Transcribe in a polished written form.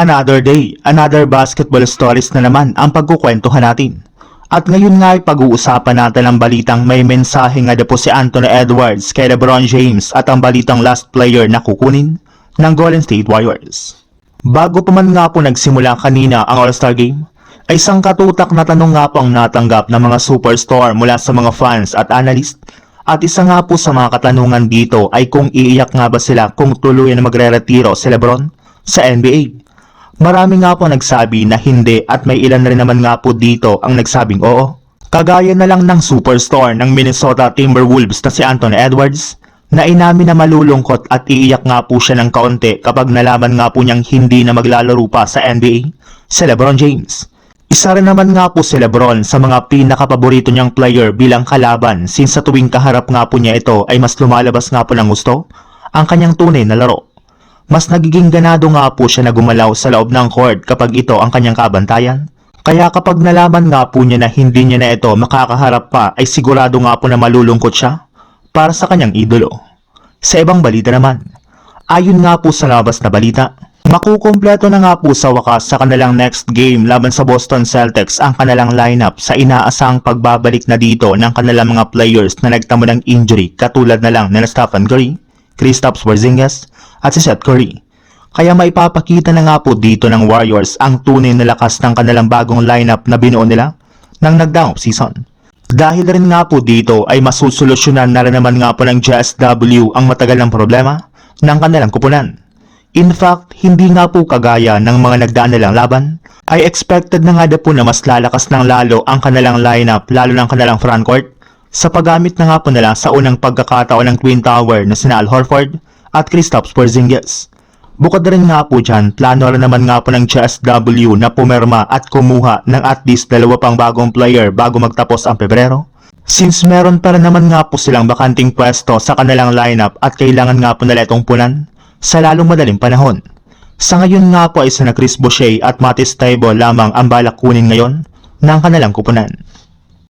Another day, another basketball stories na naman ang pagkukwentuhan natin. At ngayon nga ay pag-uusapan natin ang balitang may mensahe nga po si Anthony Edwards kay LeBron James at ang balitang last player na kukunin ng Golden State Warriors. Bago pa man nga po nagsimula kanina ang All-Star Game, ay isang katutak na tanong nga po ang natanggap ng mga superstar mula sa mga fans at analyst. At isa nga po sa mga katanungan dito ay kung iiyak nga ba sila kung tuluyan na magre-retiro si LeBron sa NBA. Marami nga po nagsabi na hindi at may ilan rin naman nga po dito ang nagsabing oo. Kagaya na lang ng superstar ng Minnesota Timberwolves na si Anthony Edwards na inamin na malulungkot at iiyak nga po siya ng kaunti kapag nalaman nga po niyang hindi na maglalaro pa sa NBA si LeBron James. Isa rin naman nga po si LeBron sa mga pinakapaborito niyang player bilang kalaban since sa tuwing kaharap nga po niya ito ay mas lumalabas nga po ng gusto ang kanyang tunay na laro. Mas nagiging ganado nga po siya na gumalaw sa loob ng court kapag ito ang kanyang kabantayan. Kaya kapag nalaman nga po niya na hindi niya na ito makakaharap pa ay sigurado nga po na malulungkot siya para sa kanyang idolo. Sa ibang balita naman, ayon nga po sa labas na balita, makukumpleto na nga po sa wakas sa kanilang next game laban sa Boston Celtics ang kanilang lineup sa inaasang pagbabalik na dito ng kanilang mga players na nagtamo ng injury katulad na lang na Stephen Curry, Kristaps Porzingis at si Seth Curry. Kaya maipapakita na nga po dito ng Warriors ang tunay na lakas ng kanilang bagong lineup na binuo nila ng nagdaang season. Dahil rin nga po dito ay masusolusyonan na rin naman nga po ng JSW ang matagal ng problema ng kanilang kupunan. In fact, hindi nga po kagaya ng mga nagdaan nilang laban, ay expected na nga po na mas lalakas ng lalo ang kanilang lineup lalo ng kanilang frontcourt sa paggamit na nga po nila sa unang pagkakataon ng Twin Tower na sina Al Horford at Kristaps Porzingis. Bukod rin nga po dyan, plano rin naman nga po ng JSW na pumirma at kumuha ng at least 2 pang bagong player bago magtapos ang Pebrero. Since meron pa rin naman nga po silang bakanting pwesto sa kanilang lineup at kailangan nga po nila itong punan sa lalong madaling panahon. Sa ngayon nga po ay sina Chris Boucher at Matisse Thybulle lamang ang balak kunin ngayon ng kanilang kupunan.